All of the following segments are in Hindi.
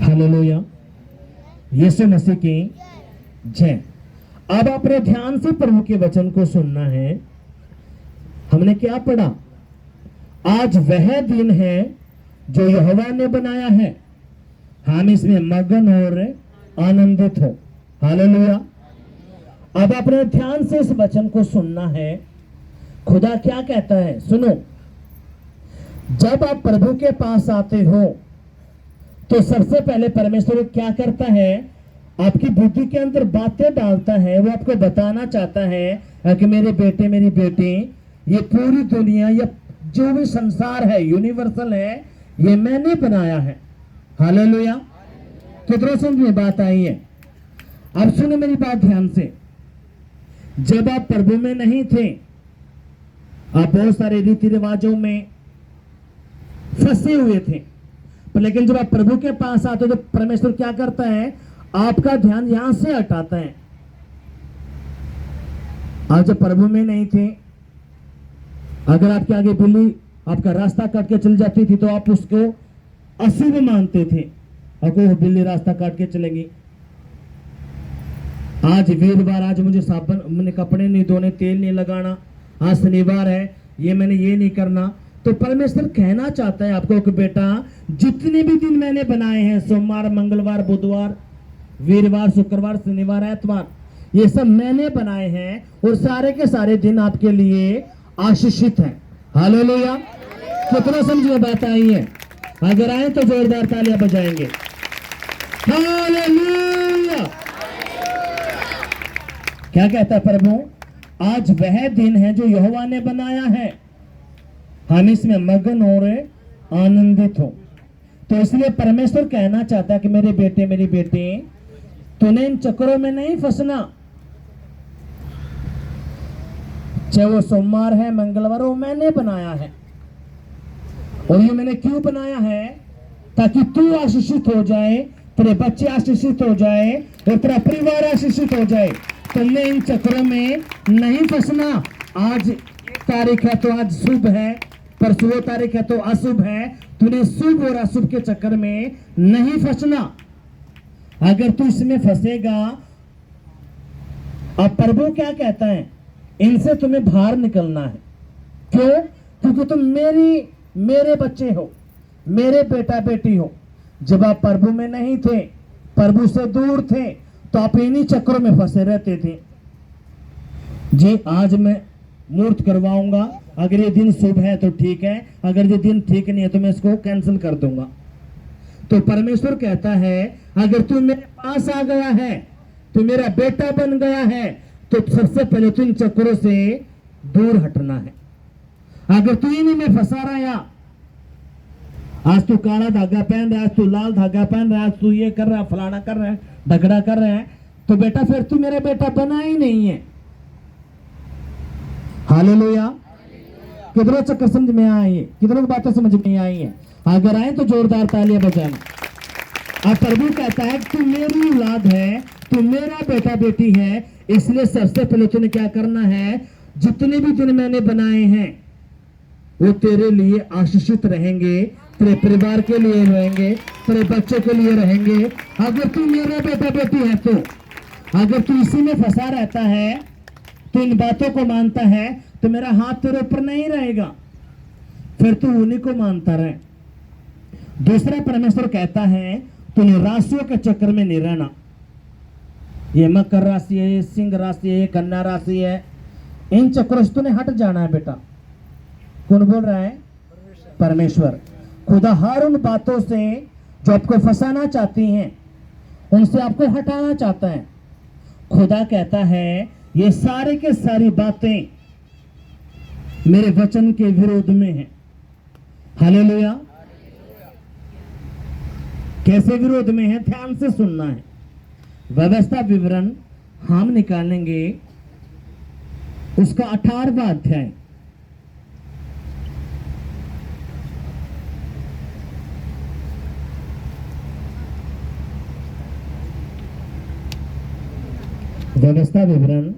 हालेलुया। यीशु मसीह की जय। अब अपने ध्यान से प्रभु के वचन को सुनना है। हमने क्या पढ़ा? आज वह दिन है जो यहोवा ने बनाया है, हम इसमें मगन और आनंदित हो। हालेलुया। अब अपने ध्यान से इस वचन को सुनना है। खुदा क्या कहता है, सुनो। जब आप प्रभु के पास आते हो तो सबसे पहले परमेश्वर क्या करता है? आपकी बुद्धि के अंदर बातें डालता है। वो आपको बताना चाहता है कि मेरे बेटे मेरी बेटी, ये पूरी दुनिया, ये जो भी संसार है, यूनिवर्सल है, ये मैंने बनाया है। हालेलुया। कितनों समझ में बात आई है? अब सुनो मेरी बात ध्यान से। जब आप प्रभु में नहीं थे, आप बहुत सारे रीति रिवाजों में फंसे हुए थे, लेकिन जब आप प्रभु के पास आते हो तो परमेश्वर क्या करता है? आपका ध्यान यहां से हटाता है। आप जब प्रभु में नहीं थे, अगर आपके आगे बिल्ली आपका रास्ता काट के चल जाती थी तो आप उसको अशुभ मानते थे। अगर बिल्ली रास्ता काट के चलेगी, आज वीरवार, आज मुझे साबुन, मैंने कपड़े नहीं धोने, तेल नहीं लगाना, आज शनिवार है, ये मैंने ये नहीं करना। तो परमेश्वर कहना चाहता है आपको कि बेटा, जितने भी दिन मैंने बनाए हैं, सोमवार, मंगलवार, बुधवार, वीरवार, शुक्रवार, शनिवार, एतवार, ये सब मैंने बनाए हैं और सारे के सारे दिन आपके लिए आशीषित हैं। हालेलुया। कितना समझिए बात आई है? अगर आए तो जोरदार तालियां बजाएंगे। हालेलुया। क्या कहता है प्रभु? आज वह दिन है जो यहोवा ने बनाया है, हम इसमें मगन और आनंदित हो। तो इसलिए परमेश्वर कहना चाहता है कि मेरे बेटे मेरी बेटी, तूने इन चक्करों में नहीं फंसना। चाहे वो सोमवार है, मंगलवार, वो मैंने बनाया है। और ये मैंने क्यों बनाया है? ताकि तू आशीषित हो जाए, तेरे बच्चे आशीषित हो जाए और तेरा परिवार आशीषित हो जाए। तुमने इन चक्करों में नहीं फंसना। आज तारीख है तो आज शुभ है, परसों तारीख है तो अशुभ है। तूने शुभ और अशुभ के चक्कर में नहीं फंसना। अगर तू इसमें फंसेगा, अब प्रभु क्या कहता है? इनसे तुम्हें बाहर निकलना है। क्यों? क्योंकि तुम मेरे बच्चे हो, मेरे बेटा बेटी हो। जब आप प्रभु में नहीं थे, प्रभु से दूर थे, तो आप इन्हीं चक्रों में फंसे रहते थे। जी आज मैं मूर्त करवाऊंगा, अगर ये दिन शुभ है तो ठीक है, अगर ये दिन ठीक नहीं है तो मैं इसको कैंसिल कर दूंगा। तो परमेश्वर कहता है, अगर तू मेरे पास आ गया है, तू मेरा बेटा बन गया है, तो सबसे पहले तू इन चक्रों से दूर हटना है। अगर तू इन्हीं में फंसा रहा, आज तू काला धागा पहन रहा है, आज तू लाल धागा पहन रहा है, आज तू ये कर रहा है, फलाना कर रहा है, झगड़ा कर रहा है, तो बेटा फिर तू मेरा बेटा बना ही नहीं है। हालेलुया। कितनों चक्कर समझ में आई है? कितनों बातें समझ में आई है? अगर आए तो जोरदार तालियां बजाना। अब प्रभु कहता है तू मेरी औलाद है, तू मेरा बेटा बेटी है, इसलिए सबसे पहले तूने क्या करना है? जितने भी दिन मैंने बनाए हैं वो तेरे लिए आशीषित रहेंगे, तेरे परिवार के लिए रहेंगे, तेरे बच्चों के लिए रहेंगे। अगर तू मेरा बेटा बेटी है तो, अगर तू इसी में फंसा रहता है, तो इन बातों को मानता है, तो मेरा हाथ तेरे ऊपर नहीं रहेगा, फिर तू उन्हीं को मानता रहे। दूसरा परमेश्वर कहता है तूने राशियों के चक्कर में नहीं रहना। ये मकर राशि है, ये सिंह राशि है, ये कन्या राशि है, इन चक्रों से तूने हट जाना है बेटा। कौन बोल रहा है? परमेश्वर। खुदा हर उन बातों से जो आपको फंसाना चाहती हैं, उनसे आपको हटाना चाहता है। खुदा कहता है ये सारे के सारी बातें मेरे वचन के विरोध में हैं। हालेलुया। कैसे विरोध में है? ध्यान से सुनना है। व्यवस्था विवरण हम निकालेंगे, उसका 18वां अध्याय। व्यवस्था विवरण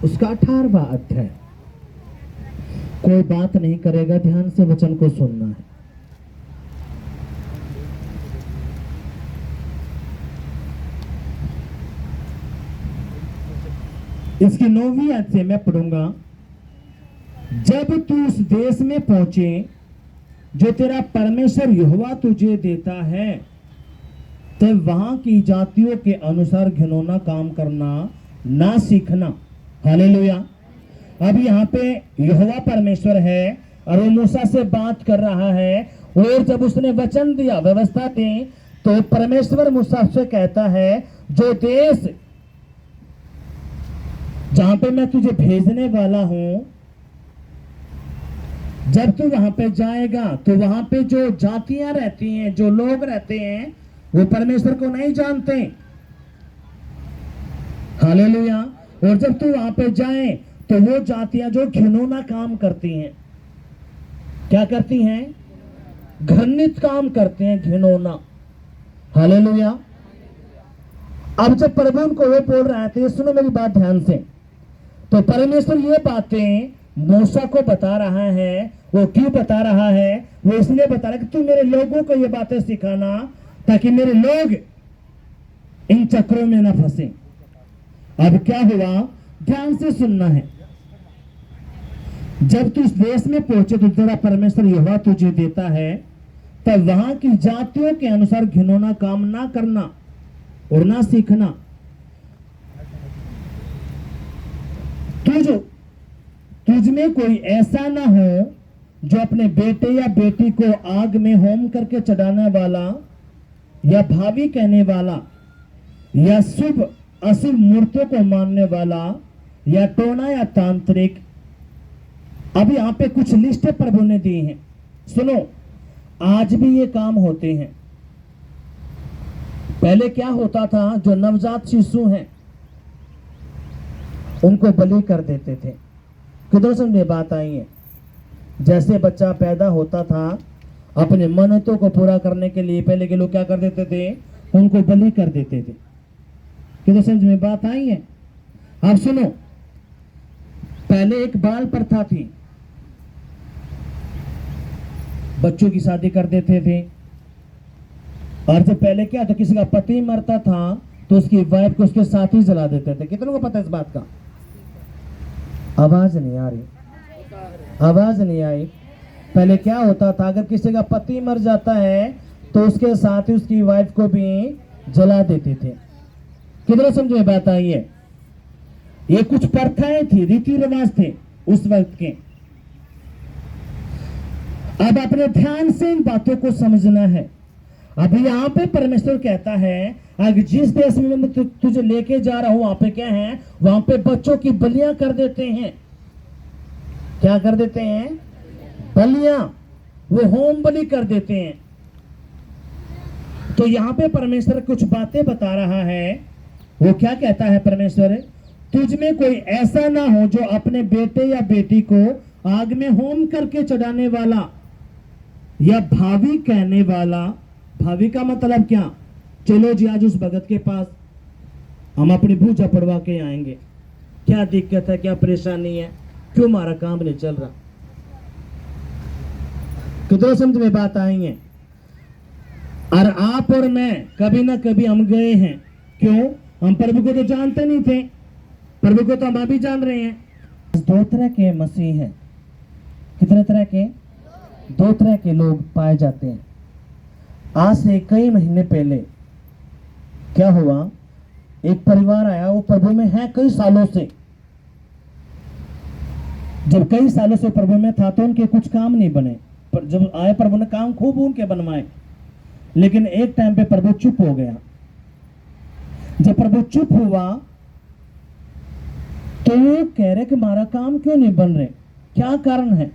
उसका 18वां अध्याय। कोई बात नहीं करेगा, ध्यान से वचन को सुनना है। इसकी 9वीं आयत से मैं पढ़ूंगा। जब तू उस देश में पहुंचे जो तेरा परमेश्वर यहोवा तुझे देता है, तब वहां की जातियों के अनुसार घिनौना काम करना ना सीखना। हालेलुया। अब यहाँ पे यहोवा परमेश्वर है और वो मूसा से बात कर रहा है, और जब उसने वचन दिया, व्यवस्था दी, तो परमेश्वर मूसा से कहता है जो देश जहां पे मैं तुझे भेजने वाला हूं, जब तू वहां पे जाएगा तो वहां पे जो जातियां रहती हैं, जो लोग रहते हैं, वो परमेश्वर को नहीं जानते। हालेलुया। और जब तू वहां पे जाए तो वो जातियां जो घिनौना काम करती हैं, क्या करती हैं? घृणित काम करते हैं, घिनौना। हालेलुया। अब जब प्रभु उनको वो बोल रहा है, तो सुनो मेरी बात ध्यान से। तो परमेश्वर ये बातें मूसा को बता रहा है। वो क्यों बता रहा है? वो इसलिए बता रहा है कि तू मेरे लोगों को ये बातें सिखाना, ताकि मेरे लोग इन चक्रों में ना फंसे। अब क्या हुआ, ध्यान से सुनना है। जब तू इस देश में पहुंचे तो तेरा परमेश्वर यहोवा तुझे देता है, तब वहां की जातियों के अनुसार घिनौना काम ना करना और ना सीखना। तुझ में कोई ऐसा ना हो जो अपने बेटे या बेटी को आग में होम करके चढ़ाने वाला, या भावी कहने वाला, या शुभ अशुभ मूर्तियों को मानने वाला, या टोना या तांत्रिक। अब यहां पे कुछ लिस्ट प्रभु ने दी हैं। सुनो, आज भी ये काम होते हैं। पहले क्या होता था, जो नवजात शिशु हैं उनको बलि कर देते थे। किधर समझ में बात आई है? जैसे बच्चा पैदा होता था, अपने मन्नतों को पूरा करने के लिए पहले के लोग क्या कर देते थे? उनको बलि कर देते थे। किधर समझ में बात आई है? अब सुनो, पहले एक बाल प्रथा थी, बच्चों की शादी कर देते थे। और जब पहले क्या था, किसी का पति मरता था तो उसकी वाइफ को उसके साथ ही जला देते थे। कितनों को पता है इस बात का? आवाज नहीं आ रही, आवाज नहीं आई। पहले क्या होता था, अगर किसी का पति मर जाता है तो उसके साथ ही उसकी वाइफ को भी जला देते थे। किधर समझे बात आई है? ये कुछ प्रथाएं थी, रीति रिवाज थे उस वक्त के। अब अपने ध्यान से इन बातों को समझना है। अभी यहां पे परमेश्वर कहता है, अगर जिस देश में मैं तुझे लेके जा रहा हूं, वहां पे क्या है? वहां पे बच्चों की बलियां कर देते हैं। क्या कर देते हैं? बलियां। वो होम बलि कर देते हैं। तो यहां पे परमेश्वर कुछ बातें बता रहा है। वो क्या कहता है परमेश्वर? तुझ में कोई ऐसा ना हो जो अपने बेटे या बेटी को आग में होम करके चढ़ाने वाला, या भावी कहने वाला। भावी का मतलब क्या? चलो जी आज उस भगत के पास हम अपनी भूजा पड़वा के आएंगे, क्या दिक्कत है, क्या परेशानी है, क्यों हमारा काम नहीं चल रहा। कितने समझ में बात आई है? और आप और मैं कभी ना कभी हम गए हैं। क्यों? हम प्रभु को तो जानते नहीं थे, प्रभु को तो हम अभी जान रहे हैं। 2 तरह के मसीह हैं। कितने तरह के? 2 तरह के लोग पाए जाते हैं। आज से कई महीने पहले क्या हुआ, एक परिवार आया, वो प्रभु में है कई सालों से। जब कई सालों से प्रभु में था तो उनके कुछ काम नहीं बने, पर जब आए प्रभु ने काम खूब उनके बनवाए। लेकिन एक टाइम पे प्रभु चुप हो गया। जब प्रभु चुप हुआ तो वो कह रहे कि हमारा काम क्यों नहीं बन रहे, क्या कारण है?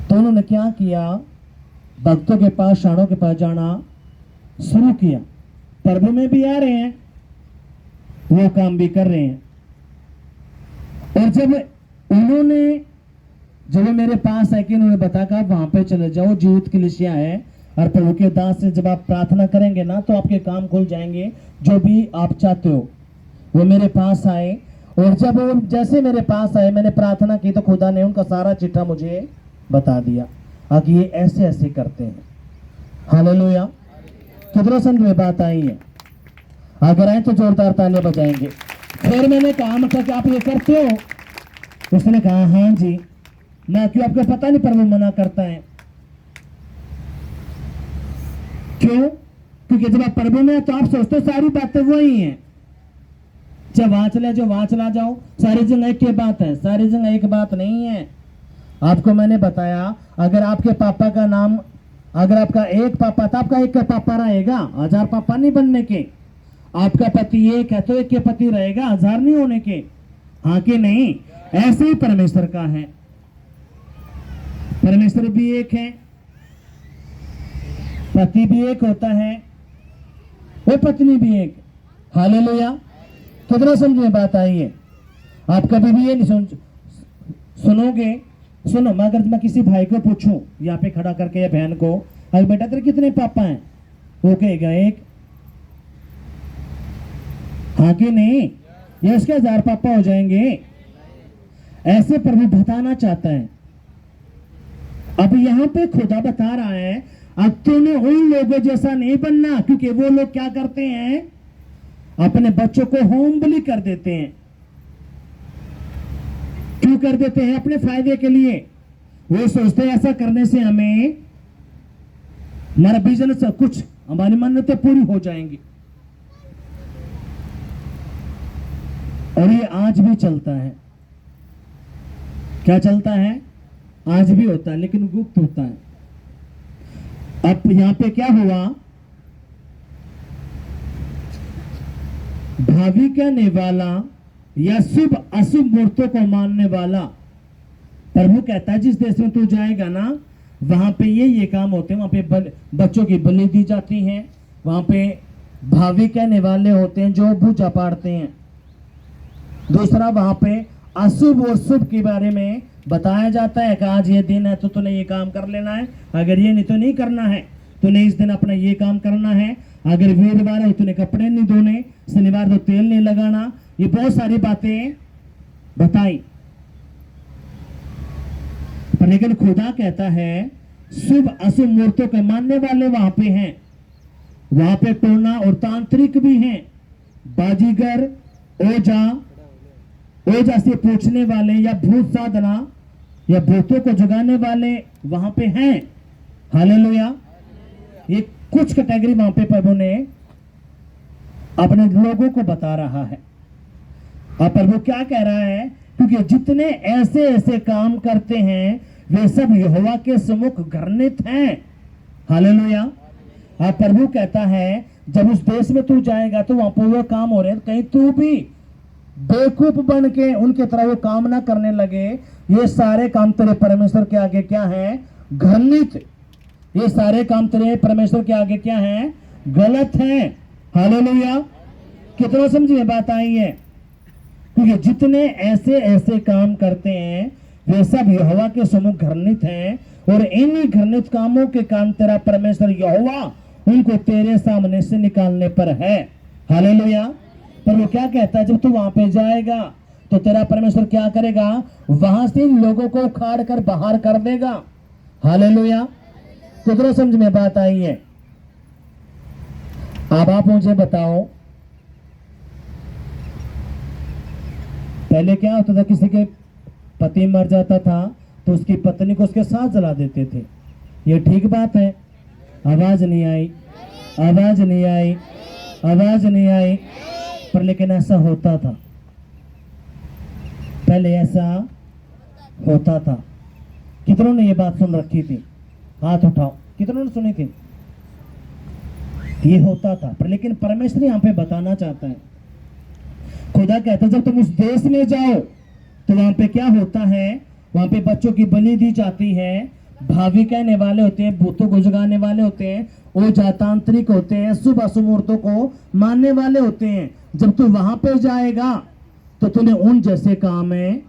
तो उन्होंने क्या किया, भक्तों के पास, शाणों के पास जाना शुरू किया। प्रभु में भी आ रहे हैं, वो काम भी कर रहे हैं। और जब मेरे पास है कि उन्होंने बताया कि आप वहां पे चले जाओ, जीवित कलीसिया है, और प्रभु के दास से जब आप प्रार्थना करेंगे ना तो आपके काम खुल जाएंगे, जो भी आप चाहते हो। वो मेरे पास आए, और जब वो जैसे मेरे पास आए, मैंने प्रार्थना की तो खुदा ने उनका सारा चिट्ठा मुझे बता दिया कि ये ऐसे ऐसे करते हैं। हालेलुया। कितने समझ में बात आई है? अगर आए तो जोरदार तालियां बजाएंगे। फिर मैंने कहा मतलब कि आप ये करते हो? उसने कहा हाँ जी। मैं क्यों, आपको पता नहीं प्रभु मना करता है। क्यों? क्योंकि जब आप प्रभु में तो आप सोचते हो सारी बातें वही हैं। जब वहां चले जाओ, वहां चला जाओ, सारी जगह एक ही बात है, सारी जगह एक बात नहीं है। आपको मैंने बताया, अगर आपके पापा का नाम, अगर आपका एक पापा था, आपका एक का पापा रहेगा, 1000 पापा नहीं बनने के। आपका पति एक है तो एक के पति रहेगा, 1000 नहीं होने के। हाँ कि नहीं? ऐसे ही परमेश्वर का है। परमेश्वर भी एक है, पति भी एक होता है, वो पत्नी भी एक। हालेलुया। कितना समझ में बात आई है? आप कभी भी ये नहीं सुनोगे। सुनो, मैं अगर मैं किसी भाई को पूछूं यहाँ पे खड़ा करके या बहन को, अगर बेटा तेरे कितने पापा हैं, वो कहेगा एक। हाँ कि नहीं? ये उसके 1000 पापा हो जाएंगे। ऐसे प्रभु बताना चाहता है। अब यहाँ पे खुदा बता रहा है, अब तूने उन लोगों जैसा नहीं बनना, क्योंकि वो लोग क्या करते हैं, अपने बच्चों को होमली कर देते हैं। क्यों कर देते हैं? अपने फायदे के लिए। वो सोचते हैं ऐसा करने से हमें, हमारा बिजनेस, कुछ हमारी मन्नतें पूरी हो जाएंगी। और ये आज भी चलता है। क्या चलता है? आज भी होता है, लेकिन गुप्त होता है। अब यहां पे क्या हुआ, भावी कहने वाला या शुभ अशुभ मूर्तों को मानने वाला, प्रभु कहता है जिस देश में तू जाएगा ना, वहां पे ये काम होते हैं। वहां पे बच्चों की बलि दी जाती है। वहां पे भावी कहने वाले होते हैं जो पूजा पाड़ते हैं। दूसरा, वहां पे अशुभ और शुभ के बारे में बताया जाता है कि आज ये दिन है तो तूने ये काम कर लेना है, अगर ये नहीं तो नहीं करना है। तूने इस दिन अपना ये काम करना है। अगर वीरवार है तूने कपड़े नहीं धोने, शनिवार तो तेल नहीं लगाना। ये बहुत सारी बातें बताई। पर लेकिन खुदा कहता है शुभ अशुभ मूर्तों के मानने वाले वहां पे हैं। वहां पे टोना और तांत्रिक भी हैं। बाजीगर, ओझा से पूछने वाले या भूत साधना या भूतों को जगाने वाले वहां पे हैं। हालेलुया। ये कुछ कैटेगरी वहां पे प्रभु ने अपने लोगों को बता रहा है। और प्रभु क्या कह रहा है, क्योंकि जितने ऐसे ऐसे काम करते हैं वे सब यहोवा के सम्मुख घृणित हैं। हालेलुया। और प्रभु कहता है जब उस देश में तू जाएगा तो वहां पर वो काम हो रहे हैं, कहीं तू भी बेवकूफ बन के उनके तरह वो काम ना करने लगे। ये सारे काम तेरे परमेश्वर के आगे क्या है? घृणित। ये सारे काम तेरे परमेश्वर के आगे क्या है? गलत है। हालेलुया। कितना समझ में बात आई है? क्योंकि जितने ऐसे ऐसे काम करते हैं वे सब यहोवा के सम्मुख घृणित हैं। और इन्हीं घृणित कामों के कारण तेरा परमेश्वर यहोवा उनको तेरे सामने से निकालने पर है। हालेलुया। पर वो क्या कहता है, जब तू वहां पे जाएगा तो तेरा परमेश्वर क्या करेगा? वहां से इन लोगों को उखाड़ कर बाहर कर देगा। हालेलुया। कितना समझ में बात आई है? अब आप मुझे बताओ, पहले क्या होता था, किसी के पति मर जाता था तो उसकी पत्नी को उसके साथ जला देते थे। ये ठीक बात है? आवाज नहीं आई, आवाज नहीं आई, आवाज नहीं आई। पर लेकिन ऐसा होता था, पहले ऐसा होता था। कितनों ने ये बात सुन रखी थी? हाथ उठाओ, कितनों ने सुनी थी? ये होता था। पर लेकिन परमेश्वर यहां पे बताना चाहता है, खुदा कहता है जब तुम उस देश में जाओ तो वहां पे क्या होता है? वहां पे बच्चों की बलि दी जाती है। भावी कहने वाले होते हैं, भूतों को जगाने वाले होते हैं, ओझा तांत्रिक होते हैं, शुभ अशुभ मूर्तों को मानने वाले होते हैं। जब तू वहां पे जाएगा तो तूने उन जैसे काम है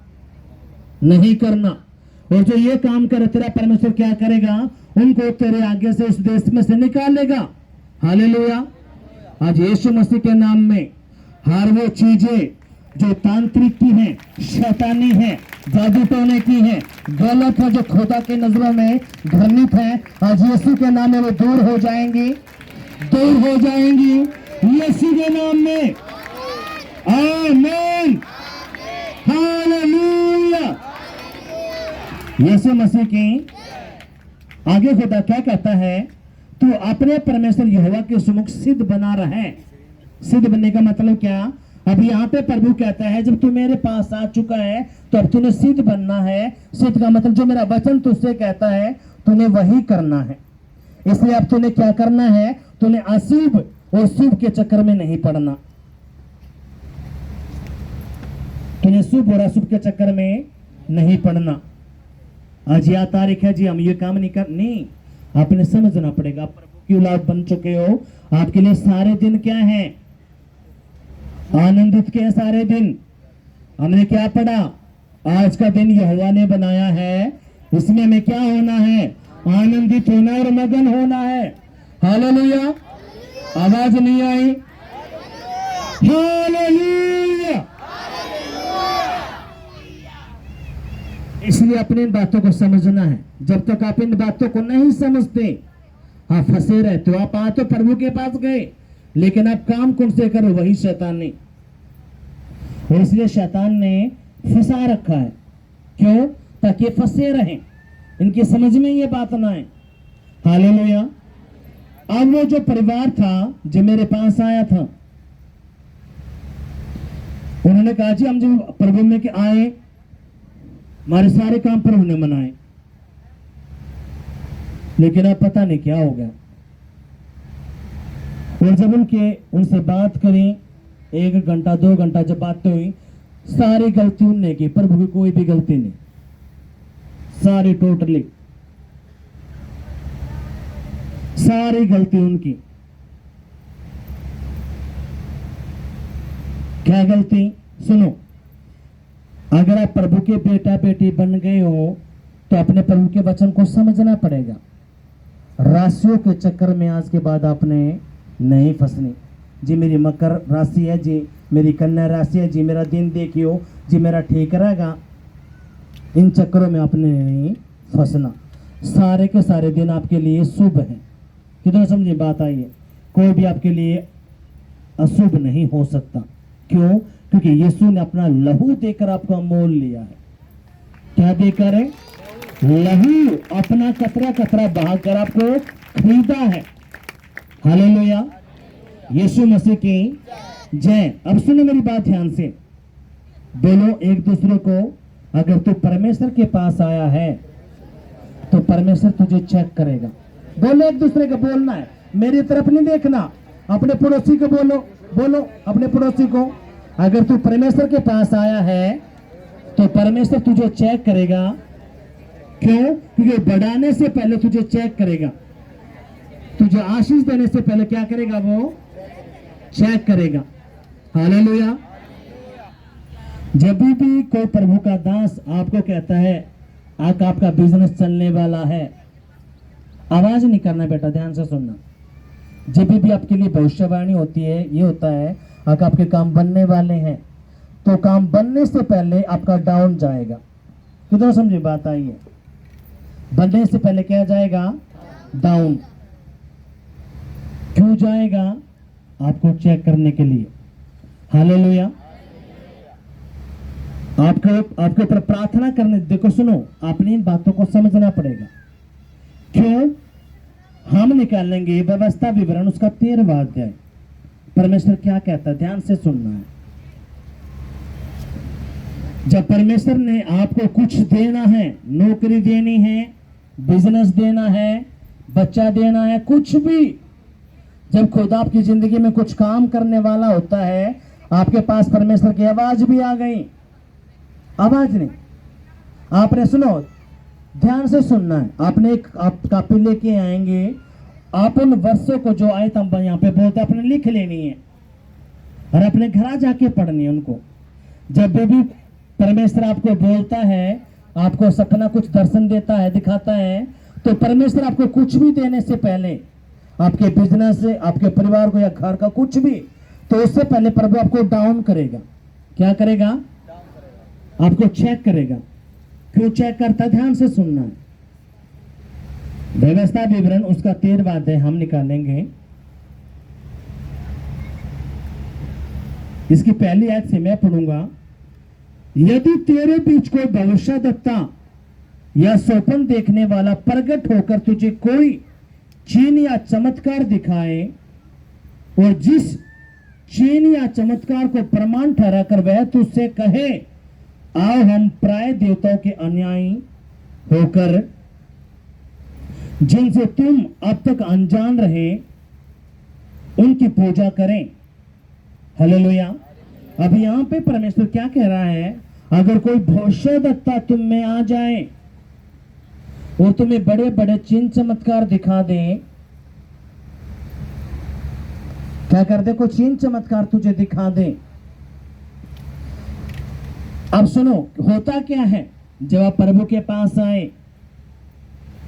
नहीं करना। और जो ये काम करे तेरा परमेश्वर क्या करेगा? उनको तेरे आगे से उस देश में से निकालेगा। हालेलुया। आज यीशु मसीह के नाम में हर वो चीजें जो तांत्रिक की हैं, शैतानी है, जादू टोने की है, गलत है, जो खुदा की नजरों में घृणित है, आज यीशु के नाम में वो दूर हो जाएंगी, दूर हो जाएंगी। यीशु के नाम में आमीन, हालेलुया। यीशु मसीह की आगे खुदा क्या कहता है, तू अपने परमेश्वर यहोवा के सम्मुख सिद्ध बना रहे। सिद्ध बनने का मतलब क्या? अभी यहाँ पे प्रभु कहता है जब तू मेरे पास आ चुका है तो अब तूने सिद्ध बनना है। सिद्ध का मतलब जो मेरा वचन तुझसे कहता है तूने वही करना है। इसलिए अब तूने क्या करना है, तूने अशुभ और शुभ के चक्कर में नहीं पड़ना। तूने शुभ और अशुभ के चक्कर में नहीं पड़ना। आज यह तारीख है जी, हम ये काम नहीं करनी, आपने समझना पड़ेगा। प्रभु की औलाद बन चुके हो, आपके लिए सारे दिन क्या है, आनंदित के सारे दिन। हमने क्या पढ़ा, आज का दिन यहोवा ने बनाया है, इसमें हमें क्या होना है, आनंदित होना और मगन होना है। हालेलुया। आवाज नहीं आई? हालेलुया। इसलिए अपनी इन बातों को समझना है। जब तक आप इन बातों को नहीं समझते, आप फंसे रहते हो। आप आ तो प्रभु के पास गए, लेकिन आप काम कौन से करो, वही शैतान ने। और इसलिए शैतान ने फंसा रखा है। क्यों? ताकि फंसे रहें, इनकी समझ में ये बात ना आए। हालेलुया। अब वो जो परिवार था जो मेरे पास आया था, उन्होंने कहा जी हम जब प्रभु में के आए, हमारे सारे काम प्रभु ने मनाए, लेकिन अब पता नहीं क्या हो गया। और जब उनसे बात करी, 1 घंटा 2 घंटा जब बात हुई, सारी गलती उनने की, प्रभु की कोई भी गलती नहीं, सारी टोटली सारी गलती उनकी। क्या गलती? सुनो, अगर आप प्रभु के बेटा बेटी बन गए हो तो अपने प्रभु के वचन को समझना पड़ेगा। राशियों के चक्कर में आज के बाद आपने नहीं फंसनी। जी मेरी मकर राशि है, जी मेरी कन्या राशि है, जी मेरा दिन देखियो, जी मेरा ठीक रहेगा, इन चक्करों में आपने नहीं फंसना। सारे के सारे दिन आपके लिए शुभ हैं। कितना समझे बात आई है? कोई भी आपके लिए अशुभ नहीं हो सकता। क्यों? क्योंकि यीशु ने अपना लहू देकर आपका मोल लिया है। क्या देकर है? लहू, अपना कतरा कतरा बहाकर आपको खरीदा है। हालेलुया। यीशु मसीह की जय। अब सुनो मेरी बात ध्यान से, बोलो एक दूसरे को, अगर तू परमेश्वर के पास आया है तो परमेश्वर तुझे चेक करेगा। बोलो एक दूसरे को, बोलना है, मेरी तरफ नहीं देखना। अपने पड़ोसी को बोलो, बोलो अपने पड़ोसी को, अगर तू परमेश्वर के पास आया है तो परमेश्वर तुझे चेक करेगा। क्यों? क्योंकि बढ़ाने से पहले तुझे चेक करेगा। तुझे आशीष देने से पहले क्या करेगा? वो चेक करेगा। हालेलुया। जब भी कोई प्रभु का दास आपको कहता है आपका बिजनेस चलने वाला है, आवाज नहीं करना बेटा, ध्यान से सुनना। जब भी आपके लिए भविष्यवाणी होती है, ये होता है अगर आपके काम बनने वाले हैं तो काम बनने से पहले आपका डाउन जाएगा। कितना समझे बात आई है? बनने से पहले क्या जाएगा? डाउन। क्यों जाएगा? आपको चेक करने के लिए। हालेलुया। आपके ऊपर प्रार्थना करने। देखो सुनो, आपने इन बातों को समझना पड़ेगा। क्यों? हम निकालेंगे व्यवस्था विवरण उसका 13वां अध्याय। परमेश्वर क्या कहता है, ध्यान से सुनना है। जब परमेश्वर ने आपको कुछ देना है, नौकरी देनी है, बिजनेस देना है, बच्चा देना है, कुछ भी, जब खुदा आपकी जिंदगी में कुछ काम करने वाला होता है, आपके पास परमेश्वर की आवाज भी आ गई। आवाज नहीं, आपने सुनो, ध्यान से सुनना है। आपने एक आप कॉपी लेके आएंगे, आप उन वर्षों को जो आए तब यहाँ पे बोलते आपने लिख लेनी है और अपने घर जाके पढ़नी है उनको। जब भी परमेश्वर आपको बोलता है, आपको सपना कुछ दर्शन देता है, दिखाता है, तो परमेश्वर आपको कुछ भी देने से पहले, आपके बिजनेस से, आपके परिवार को या घर का कुछ भी, तो उससे पहले प्रभु आपको डाउन करेगा। क्या करेगा? आपको चेक करेगा। क्यों चेक करता? ध्यान से सुनना है। व्यवस्था विवरण उसका 13वां अध्याय हम निकालेंगे। इसकी पहली आयत से मैं पढ़ूंगा। यदि तेरे बीच कोई भविष्यद्वक्ता या स्वप्न देखने वाला प्रकट होकर तुझे कोई चिन्ह या चमत्कार दिखाए और जिस चिन्ह या चमत्कार को प्रमाण ठहराकर वह तुझसे कहे, आओ हम प्राय देवताओं के अनुयायी होकर जिनसे तुम अब तक अनजान रहे उनकी पूजा करें। हालेलुया। अब यहां पे परमेश्वर क्या कह रहा है, अगर कोई भविष्यद्वक्ता तुम में आ जाए और तुम्हें बड़े बड़े चिन्ह चमत्कार दिखा दे, क्या कर दे, कोई चिन्ह चमत्कार तुझे दिखा दे। अब सुनो, होता क्या है जब आप प्रभु के पास आए,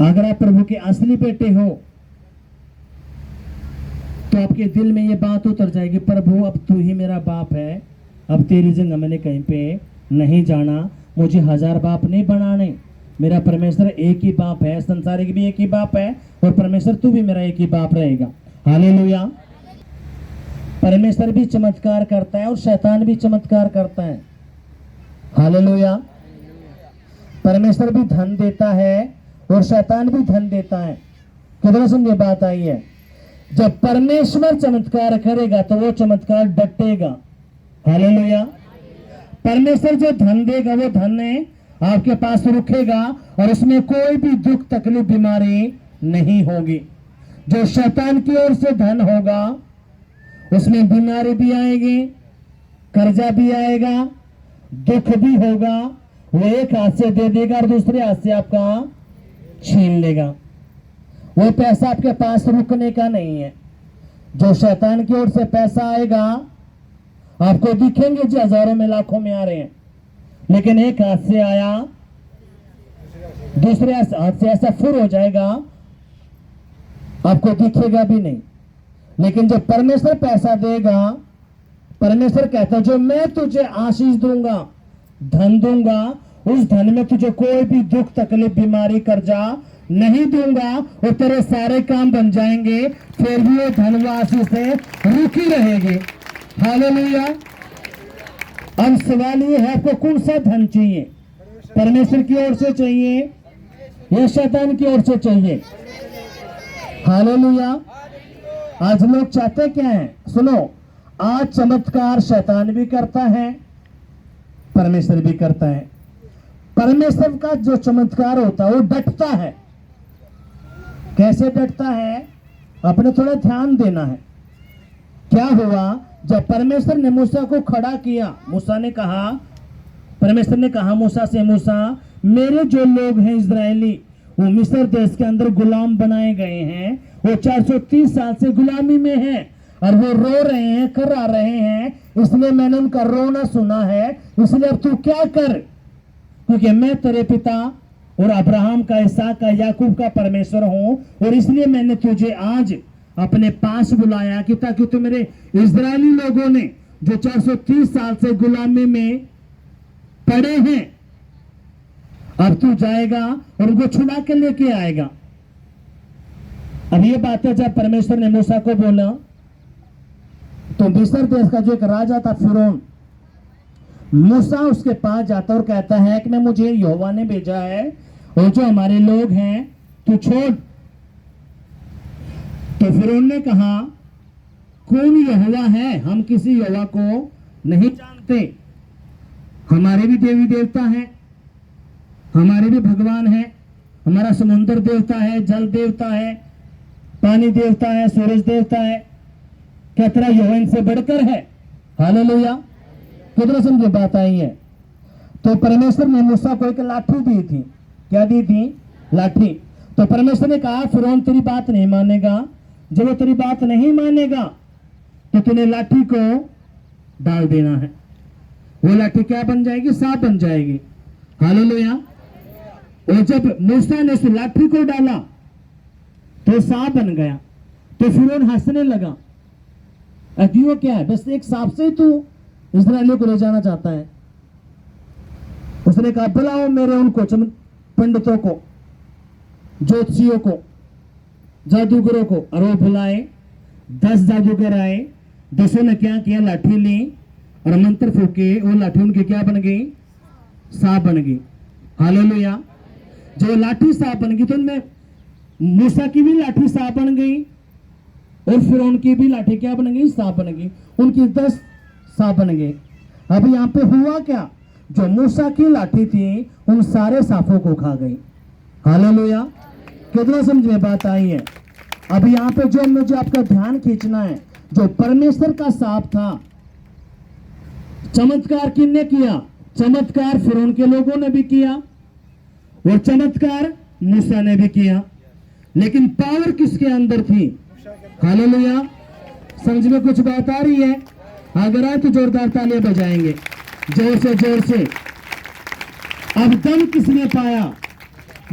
अगर आप प्रभु के असली बेटे हो तो आपके दिल में ये बात उतर जाएगी, प्रभु अब तू ही मेरा बाप है, अब तेरी जगह मैंने कहीं पे नहीं जाना, मुझे 1000 बाप नहीं बनाने, मेरा परमेश्वर एक ही बाप है, संसारिक भी एक ही बाप है और परमेश्वर तू भी मेरा एक ही बाप रहेगा। हालेलुया। परमेश्वर भी चमत्कार करता है और शैतान भी चमत्कार करता है। हालेलुया। परमेश्वर भी धन देता है और शैतान भी धन देता है। कितना समझे बात आई है। जब परमेश्वर चमत्कार करेगा तो वो चमत्कार डटेगा। हालेलुया। परमेश्वर जो धन देगा वो धन है आपके पास रुकेगा और उसमें कोई भी दुख तकलीफ बीमारी नहीं होगी। जो शैतान की ओर से धन होगा उसमें बीमारी भी आएगी, कर्जा भी आएगा, दुख भी होगा, वो एक हाथ से दे देगा और दूसरे हाथ से आपका छीन लेगा। वो पैसा आपके पास रुकने का नहीं है। जो शैतान की ओर से पैसा आएगा आपको दिखेंगे जो हजारों में लाखों में आ रहे हैं, लेकिन एक हाथ से आया दूसरे हाथ से ऐसा फुर हो जाएगा आपको दिखेगा भी नहीं। लेकिन जब परमेश्वर पैसा देगा, परमेश्वर कहता है जो मैं तुझे आशीष दूंगा, धन दूंगा, उस धन में तुझे कोई भी दुख तकलीफ बीमारी कर्जा नहीं दूंगा और तेरे सारे काम बन जाएंगे, फिर भी वो धन व आशीष से रुकी रहेगी। हालेलुया। अब सवाल ये है आपको कौन सा धन चाहिए, परमेश्वर की ओर से चाहिए या शैतान की ओर से चाहिए। हालेलुया। आज लोग चाहते क्या है, सुनो, आज चमत्कार शैतान भी करता है परमेश्वर भी करता है। परमेश्वर का जो चमत्कार होता है वो डटता है। कैसे डटता है, अपने थोड़ा ध्यान देना है। क्या हुआ, जब परमेश्वर ने मूसा को खड़ा किया, मूसा ने कहा, परमेश्वर ने कहा मूसा से, मूसा मेरे जो लोग हैं इजरायली वो मिस्र देश के अंदर गुलाम बनाए गए हैं, वो 430 साल से गुलामी में हैं और वो रो रहे हैं, करा रहे हैं, इसलिए मैंने उनका रोना सुना है। इसलिए अब तू क्या कर, क्योंकि मैं तेरे पिता और अब्राहम का, इसहाक का, याकूब का परमेश्वर हूं और इसलिए मैंने तुझे आज अपने पास बुलाया कि ताकि तू मेरे इजरायली लोगों ने जो 430 साल से गुलामी में पड़े हैं, अब तू जाएगा और उनको छुड़ा के लेके आएगा। अब ये बात है जब परमेश्वर ने मूसा को बोला तो मिस्र देश का जो एक राजा था फिरौन, मूसा उसके पास जाता और कहता है कि मैं, मुझे यहोवा ने भेजा है और जो हमारे लोग हैं तू छोड़। तो फिरौन ने कहा कौन यहोवा है, हम किसी यहोवा को नहीं जानते, हमारे भी देवी देवता हैं, हमारे भी भगवान हैं, हमारा समुद्र देवता है, जल देवता है, पानी देवता है, सूरज देवता है, क्या तेरा यहोवा इनसे बढ़कर है। हालेलुया। कितना समझे बात आई है। तो परमेश्वर ने मूसा को एक लाठी दी थी। क्या दी थी, लाठी। तो परमेश्वर ने कहा फिरौन तेरी बात नहीं मानेगा, जब वो तेरी बात नहीं मानेगा तो तूने लाठी को डाल देना है। वो लाठी क्या बन जाएगी, सांप बन जाएगी। हालेलुया। और जब मूसा ने उस लाठी को डाला तो सांप बन गया। तो फिरौन हंसने लगा, अजीब क्या है, बस एक सांप से तू इस्राएलियों को ले जाना चाहता है। उसने कहा बुलाओ मेरे उनको पंडितों को, ज्योतिषियों को, जादूगरों को, और वो बुलाए। 10 जादूगर आए। 10 ने क्या किया, लाठी ली और मंत्र फूके, वो लाठी उनकी क्या बन गई? सांप बन गई। हालेलुया। जो लाठी सांप बन गई तो उनमें मूसा की भी लाठी सांप बन गई और फिरौन की भी लाठी क्या बन गई? सांप बन गई। उनकी 10 सांप बन गए। अब यहाँ पे हुआ क्या? जो मूसा की लाठी थी उन सारे सांपों को खा गई। हालेलुया। कितना समझ में बात आई है? अब यहाँ पे जो मुझे आपका ध्यान खींचना है, जो परमेश्वर का सांप था, चमत्कार किसने किया? चमत्कार फिरौन के लोगों ने भी किया और चमत्कार मूसा ने भी किया, लेकिन पावर किसके अंदर थी? हालेलुया। समझ में कुछ बात आ रही है? अगर आए तो जोरदार तालियां बजाएंगे, जोर से जोर से। अब दम किसने पाया?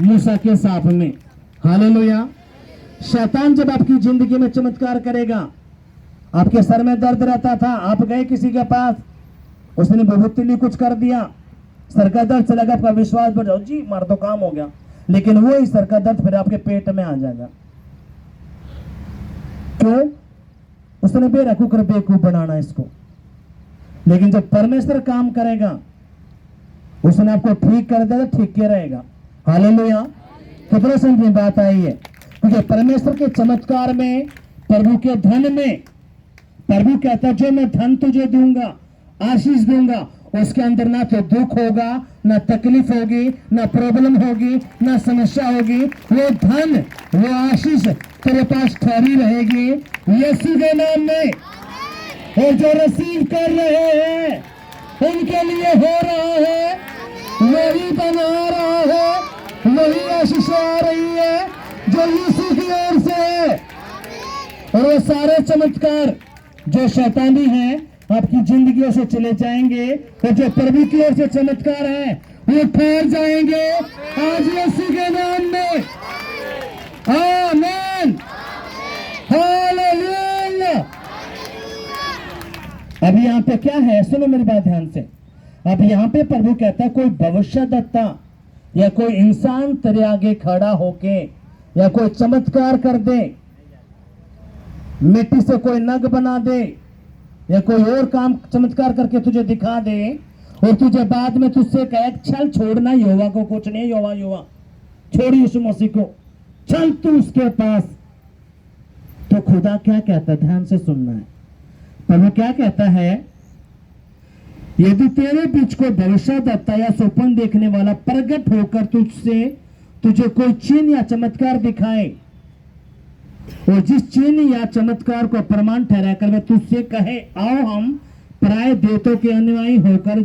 मूसा के सांप में। हालेलुया। शैतान जब आपकी जिंदगी में चमत्कार करेगा, आपके सर में दर्द रहता था, आप गए किसी के पास, उसने बहुत लिए कुछ कर दिया, सर का दर्द से लगा, आपका विश्वास बढ़ जाओ जी मार तो काम हो गया, लेकिन वो ही सर का दर्द फिर आपके पेट में आ जाएगा। क्यों? उसने बेवकूफ कर बेवकूफ बनाना इसको। लेकिन जब परमेश्वर काम करेगा, उसने आपको ठीक कर देगा, ठीक के रहेगा। हालेलुया। कितना समझ में बात आई है? क्योंकि परमेश्वर के चमत्कार में, प्रभु के धन में, प्रभु कहता है जो मैं धन तुझे दूंगा, आशीष दूंगा, उसके अंदर ना तो दुख होगा, ना तकलीफ होगी, ना प्रॉब्लम होगी, ना समस्या होगी। वो धन, वो आशीष तेरे पास ठहरी रहेगी यीशु के नाम में। और जो रिसीव कर रहे हैं उनके लिए हो रहा है, वही बना रहा है, वही आशीष आ रही है जो यीशु की ओर से है। और वो सारे चमत्कार जो शैतानी है आपकी जिंदगियों से चले जाएंगे, और जो प्रभु की ओर से चमत्कार है वो ठहर जाएंगे आज यीशु के नाम में। आमीन। हालेलुया। अब यहाँ पे क्या है? सुनो मेरी बात ध्यान से। अब यहाँ पे प्रभु कहता है कोई भविष्यद्वक्ता या कोई इंसान तेरे आगे खड़ा होके या कोई चमत्कार कर दे, मिट्टी से कोई नग बना दे या कोई और काम चमत्कार करके तुझे दिखा दे, और तुझे बाद में तुझसे कहे चल छोड़ना यहोवा को, कुछ नहीं यहोवा छोड़ यीशु मसीह को, चल तू उसके पास। तो खुदा क्या कहता है? ध्यान से सुनना है। प्रभु क्या कहता है? यदि तेरे बीच को भविष्यद्वक्ता या स्वप्न देखने वाला प्रकट होकर तुझे कोई चिन्ह या चमत्कार दिखाए, और जिस चिन्ह या चमत्कार को प्रमाण ठहराकर वह तुझसे कहे आओ हम पराये देवतों के अनुयायी होकर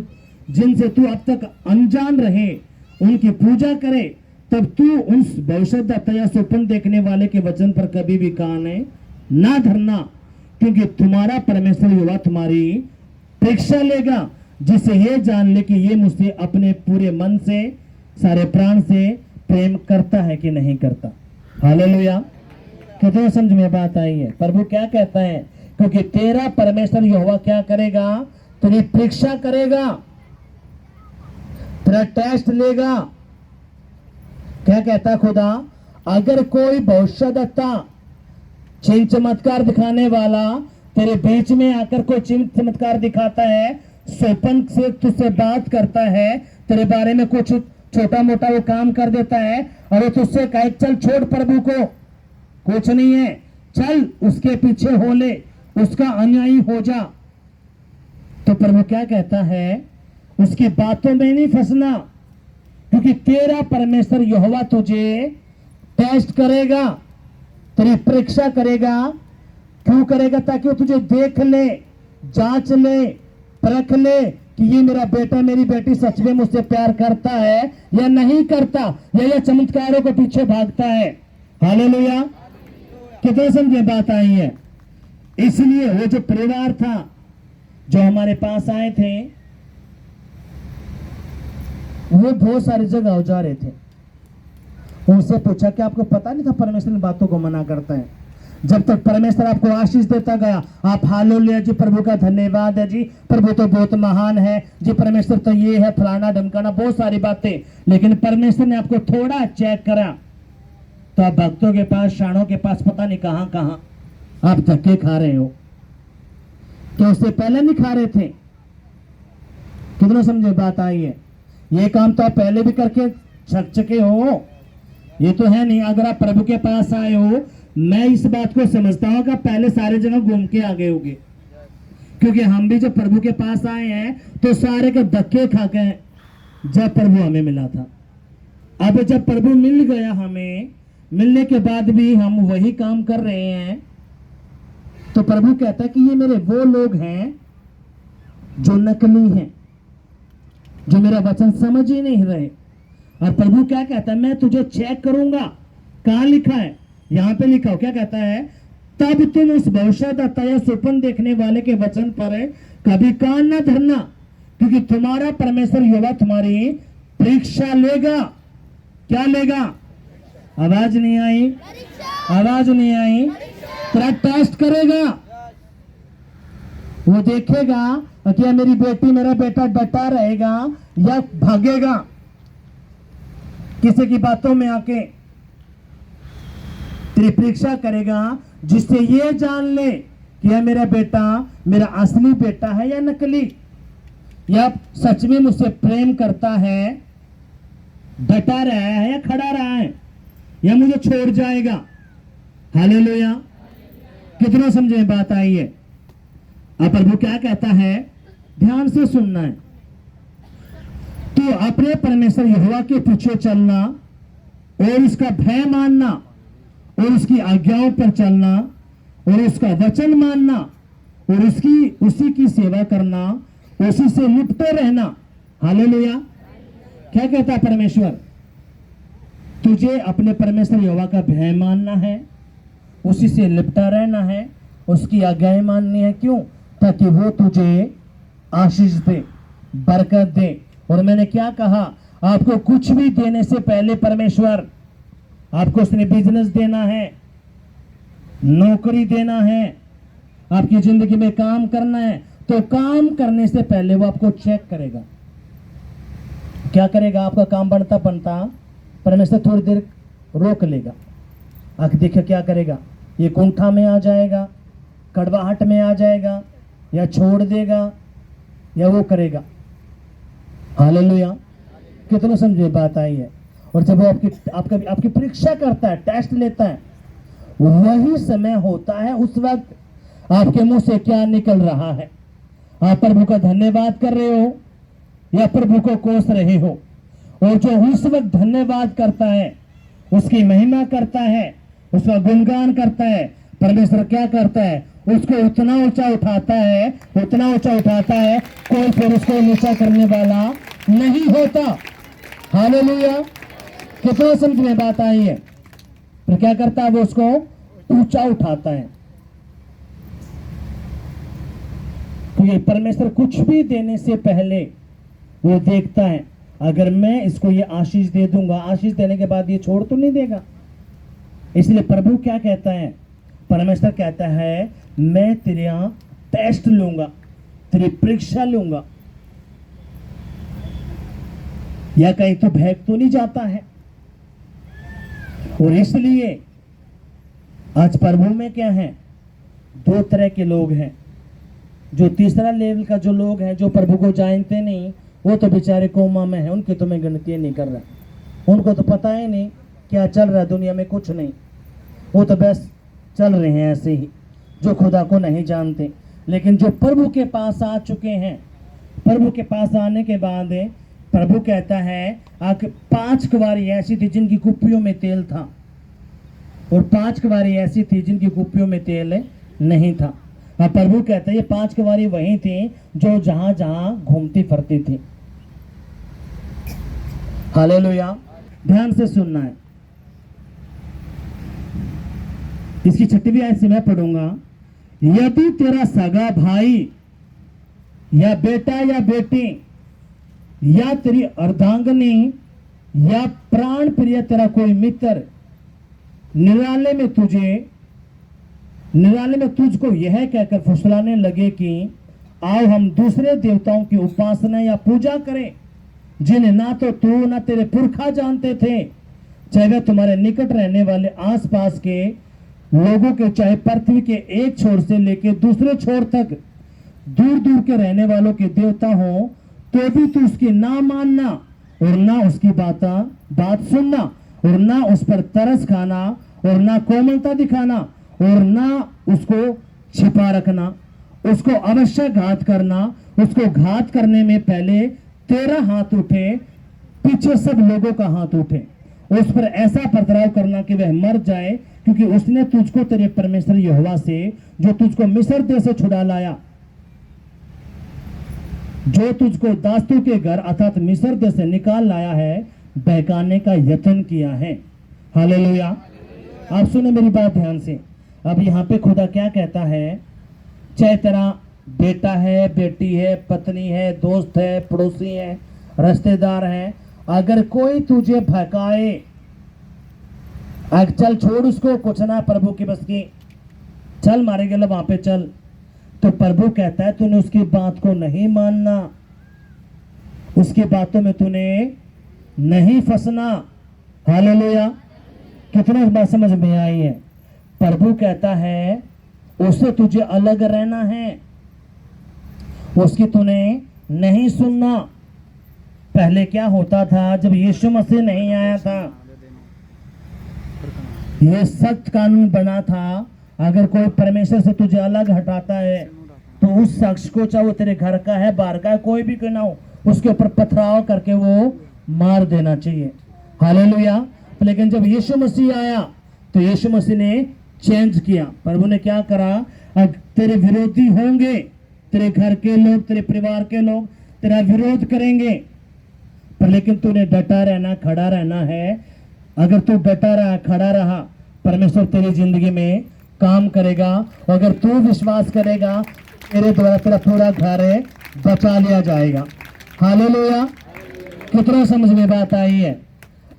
जिनसे तू अब तक अनजान रहे उनकी पूजा करे, तब तू उस भविष्यद्वक्ता या स्वप्न देखने वाले के वचन पर कभी भी कान ना धरना, क्योंकि तुम्हारा परमेश्वर यहोवा तुम्हारी परीक्षा लेगा, जिससे ये जान ले कि ये मुझसे अपने पूरे मन से, सारे प्राण से प्रेम करता है कि नहीं करता। हालेलुया। कितने समझ में बात आई है? प्रभु क्या कहता है? क्योंकि तेरा परमेश्वर यहोवा क्या करेगा? तेरी परीक्षा करेगा, तेरा टेस्ट लेगा। क्या कहता है खुदा? अगर कोई भविष्यद्वक्ता, चिन्ह चमत्कार दिखाने वाला तेरे बीच में आकर कोई चिन्ह चमत्कार दिखाता है, स्वप्न से तुझसे बात करता है, तेरे बारे में कुछ छोटा मोटा वो काम कर देता है, और वो तुझसे कहे चल छोड़ प्रभु को, कुछ नहीं है, चल उसके पीछे हो ले, उसका अनुयायी हो जा, तो प्रभु क्या कहता है? उसकी बातों में नहीं फंसना, क्योंकि तेरा परमेश्वर यहोवा तुझे टेस्ट करेगा, तेरी परीक्षा करेगा। क्यों करेगा? ताकि वो तुझे देख ले, जांच ले, परख ले कि ये मेरा बेटा मेरी बेटी सच में मुझसे प्यार करता है या नहीं करता, या ये चमत्कारों के पीछे भागता है। हालेलुया। कितने समझे बात आई है? इसलिए वो जो परिवार था जो हमारे पास आए थे, वो बहुत सारी जगह जा रहे थे, उनसे पूछा कि आपको पता नहीं था परमेश्वर इन बातों को मना करता है? जब तक परमेश्वर आपको आशीष देता गया, आप हालेलुया जी प्रभु का धन्यवाद है जी, प्रभु तो बहुत महान है जी, परमेश्वर तो ये है फलाना ढमकाना, बहुत सारी बातें, लेकिन परमेश्वर ने आपको थोड़ा चेक करा तो आप भक्तों के पास, शाणों के पास पता नहीं कहां कहां आप धक्के खा रहे हो। तो उससे पहले नहीं खा रहे थे, कितना समझे बात आई है? ये काम तो आप पहले भी करके थक चुके हो, ये तो है नहीं। अगर आप प्रभु के पास आए हो, मैं इस बात को समझता हूँ कि आप पहले सारे जगह घूम के आ गए होगे, क्योंकि हम भी जब प्रभु के पास आए हैं तो सारे के धक्के खा के जब प्रभु हमें मिला था। अब जब प्रभु मिल गया, हमें मिलने के बाद भी हम वही काम कर रहे हैं, तो प्रभु कहता है कि ये मेरे वो लोग हैं जो नकली हैं, जो मेरा वचन समझ ही नहीं रहे। और प्रभु क्या कहता है? मैं तुझे चेक करूंगा। कहां लिखा है? यहां पे लिखा हो, क्या कहता है? तब तुम उस भविष्यद्वक्ता या स्वप्न देखने वाले के वचन पर कभी कान न धरना, क्योंकि तुम्हारा परमेश्वर यहोवा तुम्हारी परीक्षा लेगा। क्या लेगा? आवाज नहीं आई, आवाज नहीं आई। तेरा टेस्ट करेगा, वो देखेगा क्या मेरी बेटी मेरा बेटा डटा रहेगा या भागेगा किसी की बातों में आके। तेरी परीक्षा करेगा, जिससे ये जान ले कि यह मेरा बेटा मेरा असली बेटा है या नकली, या सच में मुझसे प्रेम करता है, डटा रहा है या खड़ा रहा है, या मुझे छोड़ जाएगा। हालेलुया। कितना समझे बात आई है? अब प्रभु क्या कहता है? ध्यान से सुनना है। तो अपने परमेश्वर यहोवा के पीछे चलना और उसका भय मानना और उसकी आज्ञाओं पर चलना और उसका वचन मानना और उसी की सेवा करना, उसी से लिपटे रहना। हालेलुया। क्या कहता है परमेश्वर? तुझे अपने परमेश्वर यहोवा का भय मानना है, उसी से लिपटा रहना है, उसकी आज्ञाएं माननी है। क्यों? ताकि वो तुझे आशीष दे, बरकत दे। और मैंने क्या कहा? आपको कुछ भी देने से पहले परमेश्वर आपको उसने बिजनेस देना है, नौकरी देना है, आपकी जिंदगी में काम करना है, तो काम करने से पहले वो आपको चेक करेगा। क्या करेगा? आपका काम बनता बनता परमेश्वर थोड़ी देर रोक लेगा। आंख देखिए क्या करेगा? ये कुंठा में आ जाएगा, कड़वाहट में आ जाएगा, या छोड़ देगा, या वो करेगा। हालेलुया। कितना समझे बात आई है? और जब वो आपकी परीक्षा करता है, टेस्ट लेता है, वही समय होता है उस वक्त आपके मुंह से क्या निकल रहा है। आप प्रभु का धन्यवाद कर रहे हो या प्रभु को कोस रहे हो? और जो उस वक्त धन्यवाद करता है, उसकी महिमा करता है, उसका गुणगान करता है, परमेश्वर क्या करता है? उसको उतना ऊंचा उठाता है, उतना ऊंचा उठाता है, कोई फिर उसको नीचा करने वाला नहीं होता। हालेलुया। कितना समझ में बात आई है? तो क्या करता है? वो उसको ऊंचा उठाता है। तो ये परमेश्वर कुछ भी देने से पहले वो देखता है, अगर मैं इसको ये आशीष दे दूंगा, आशीष देने के बाद ये छोड़ तो नहीं देगा। इसलिए प्रभु क्या कहता है? परमेश्वर कहता है, मैं तेरा टेस्ट लूंगा, तेरी परीक्षा लूंगा। या कहीं तो भैग तो नहीं जाता है। और इसलिए आज प्रभु में क्या है? दो तरह के लोग हैं। जो तीसरा लेवल का जो लोग हैं, जो प्रभु को जानते नहीं, वो तो बेचारे कोमा में है, उनकी तो मैं गिनती नहीं कर रहा। उनको तो पता ही नहीं क्या चल रहा है दुनिया में, कुछ नहीं। वो तो बस चल रहे हैं ऐसे ही, जो खुदा को नहीं जानते। लेकिन जो प्रभु के पास आ चुके हैं, प्रभु के पास आने के बाद प्रभु कहता है, 5 कुंवारी ऐसी थी जिनकी कुप्पियों में तेल था, और 5 कुंवारी ऐसी थी जिनकी कुप्पियों में तेल नहीं था। और प्रभु कहते हैं, ये 5 कुंवारी वही थी जो जहां जहां घूमती फिरती थी। हालेलुया। ध्यान से सुनना है। इसकी 6वीं आयत से मैं पढ़ूंगा। यदि तेरा सगा भाई या बेटा या बेटी या तेरी अर्धांगनी या प्राण प्रिय तेरा कोई मित्र निराले में तुझको यह कहकर फुसलाने लगे कि आओ हम दूसरे देवताओं की उपासना या पूजा करें, जिन्हें ना तो तू ना तेरे पुरखा जानते थे, चाहे वे तुम्हारे निकट रहने वाले आसपास के लोगों के, चाहे पृथ्वी के एक छोर से लेकर दूसरे छोर तक दूर दूर के रहने वालों के देवता हो, तो भी तू उसकी ना मानना और ना उसकी बात सुनना और ना उस पर तरस खाना और ना कोमलता दिखाना और ना उसको छिपा रखना, उसको अवश्य घात करना। उसको घात करने में पहले तेरा हाथ उठे, पीछे सब लोगों का हाथ उठे। उस पर ऐसा बर्ताव करना कि वह मर जाए, क्योंकि उसने तुझको तेरे परमेश्वर यहोवा से, जो तुझको मिस्र देश से छुड़ा लाया, जो तुझको दास्तों के घर अर्थात मिस्र देश से निकाल लाया है, बहकाने का यत्न किया है। हालेलुया। आप सुने मेरी बात ध्यान से। अब यहाँ पे खुदा क्या कहता है, चाहे तेरा बेटा है, बेटी है, पत्नी है, दोस्त है, पड़ोसी है, रिश्तेदार है, अगर कोई तुझे भड़काए, चल छोड़ उसको, कुछ ना प्रभु की बस की, चल मारे गए वहां पे चल, तो प्रभु कहता है तूने उसकी बात को नहीं मानना, उसकी बातों में तूने नहीं फंसना। हालेलुया। कितना बात समझ में आई है। प्रभु कहता है उससे तुझे अलग रहना है, उसकी तूने नहीं सुनना। पहले क्या होता था, जब यीशु मसीह नहीं आया था, यह सख्त कानून बना था, अगर कोई परमेश्वर से तुझे अलग हटाता है तो उस शख्स को, चाहे वो तेरे घर का है, बाहर का है, कोई भी क्यों ना हो, उसके ऊपर पथराव करके वो मार देना चाहिए। हालेलुया। लेकिन जब यीशु मसीह आया तो यीशु मसीह ने चेंज किया। प्रभु ने क्या करा, तेरे विरोधी होंगे, तेरे घर के लोग, तेरे परिवार के लोग तेरा विरोध करेंगे, पर लेकिन तूने डटा रहना, खड़ा रहना है। अगर तू डटा रहा, खड़ा रहा, परमेश्वर तेरी जिंदगी में काम करेगा। अगर तू विश्वास करेगा, तेरे द्वारा तेरा पूरा घर है बचा लिया जाएगा। हालेलुया। कितना समझ में बात आई है।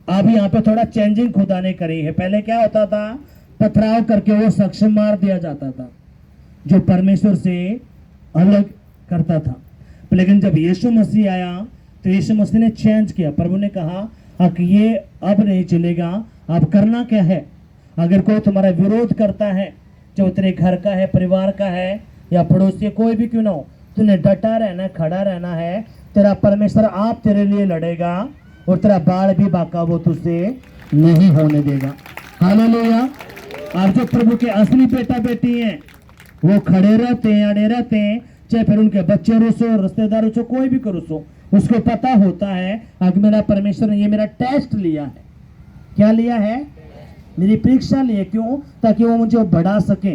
अब यहाँ पे थोड़ा चेंजिंग खुदा ने करी है। पहले क्या होता था, पथराव करके वो शख्स मार दिया जाता था जो परमेश्वर से अलग करता था। लेकिन जब यीशु मसीह आया तो यीशु मसीह ने चेंज किया। प्रभु ने कहा कि ये अब नहीं चलेगा, अब करना क्या है, अगर कोई तुम्हारा विरोध करता है, जो तेरे घर का है, परिवार का है या पड़ोसी, कोई भी क्यों ना हो, तूने डटा रहना, खड़ा रहना है। तेरा परमेश्वर आप तेरे लिए लड़ेगा और तेरा बाल भी बाका वो तुझसे नहीं होने देगा। हालेलुया। और जो प्रभु के असली बेटा बेटी हैं वो खड़े रहते हैं, अड़े रहते हैं, चाहे फिर उनके बच्चे रुसो, रिश्तेदार रुसो, कोई भी रुसो, उसको पता होता है कि मेरा परमेश्वर ने ये मेरा टेस्ट लिया है। क्या लिया है? मेरी परीक्षा ली है। क्यों? ताकि वो मुझे बढ़ा सके।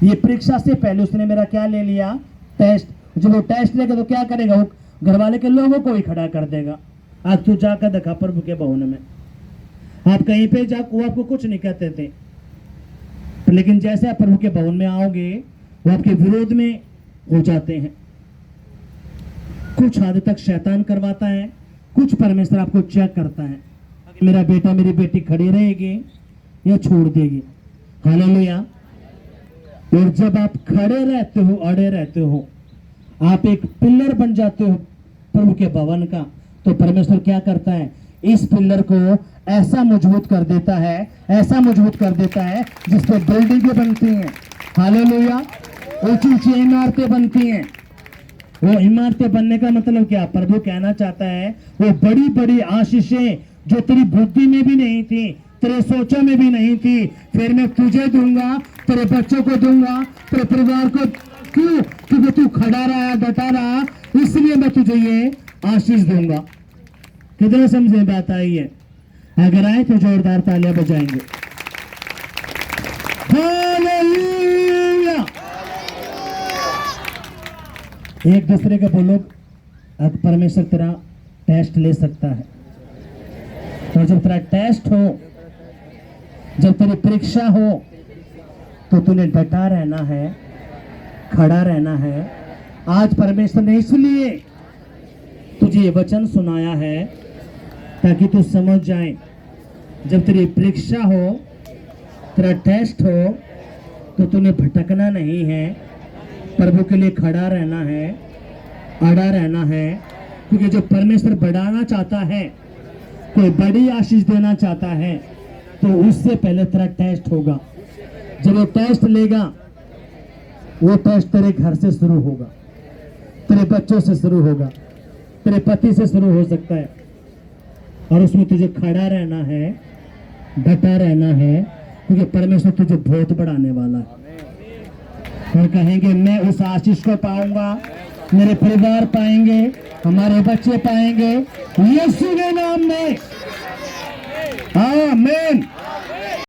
ये परीक्षा से पहले उसने मेरा क्या ले लिया? टेस्ट। जब वो टेस्ट लेगा तो क्या करेगा? वो घर वाले के लोगों को ही खड़ा कर देगा। आज तू जाकर देखा प्रभु के भवन में, आप कहीं पे जा, वो आपको कुछ नहीं कहते थे, लेकिन जैसे आप प्रभु के भवन में आओगे वो आपके विरोध में हो जाते हैं। कुछ हद तक शैतान करवाता है, कुछ परमेश्वर आपको चेक करता है, मेरा बेटा मेरी बेटी खड़ी रहेगी या छोड़ देगी। हालेलुया। और जब आप खड़े रहते हो, अड़े रहते हो, आप एक पिलर बन जाते हो प्रभु के भवन का, तो परमेश्वर क्या करता है? इस पिलर को ऐसा मजबूत कर देता है, ऐसा मजबूत कर देता है जिसपे बिल्डिंगें बनती हैं। हालेलुया। ऊंची ऊंची इमारतें बनती हैं। वो इमारतें बनने का मतलब क्या? प्रभु कहना चाहता है वो बड़ी बड़ी आशीषें जो तेरी बुद्धि में भी नहीं थी, तेरे सोचों में भी नहीं थी, फिर मैं तुझे दूंगा, तेरे बच्चों को दूंगा, तेरे परिवार को। क्यों? क्योंकि तू खड़ा रहा, डटा रहा, इसलिए मैं तुझे ये आशीष दूंगा। कितना समझ में बात आई है? अगर आए तो जोरदार तालियां बजाएंगे। हालेलुया। एक दूसरे का बोलो, अब परमेश्वर तेरा टेस्ट ले सकता है। तो जब तेरा टेस्ट हो, जब तेरी परीक्षा हो, तो तूने डटा रहना है, खड़ा रहना है। आज परमेश्वर ने इसलिए तुझे ये वचन सुनाया है ताकि तू समझ जाए, जब तेरी परीक्षा हो, तेरा टेस्ट हो, तो तूने भटकना नहीं है, प्रभु के लिए खड़ा रहना है, अड़ा रहना है। क्योंकि जो परमेश्वर बढ़ाना चाहता है, कोई बड़ी आशीष देना चाहता है, तो उससे पहले तेरा टेस्ट होगा। जब वो टेस्ट लेगा, वो टेस्ट तेरे घर से शुरू होगा, तेरे तेरे बच्चों से शुरू होगा, तेरे पति से शुरू हो सकता है, और उसमें तुझे खड़ा रहना है, डटा रहना है, क्योंकि परमेश्वर तुझे बहुत बढ़ाने वाला है। और कहेंगे मैं उस आशीष को पाऊंगा, मेरे परिवार पाएंगे, हमारे बच्चे पाएंगे, यीशु के नाम में आमीन।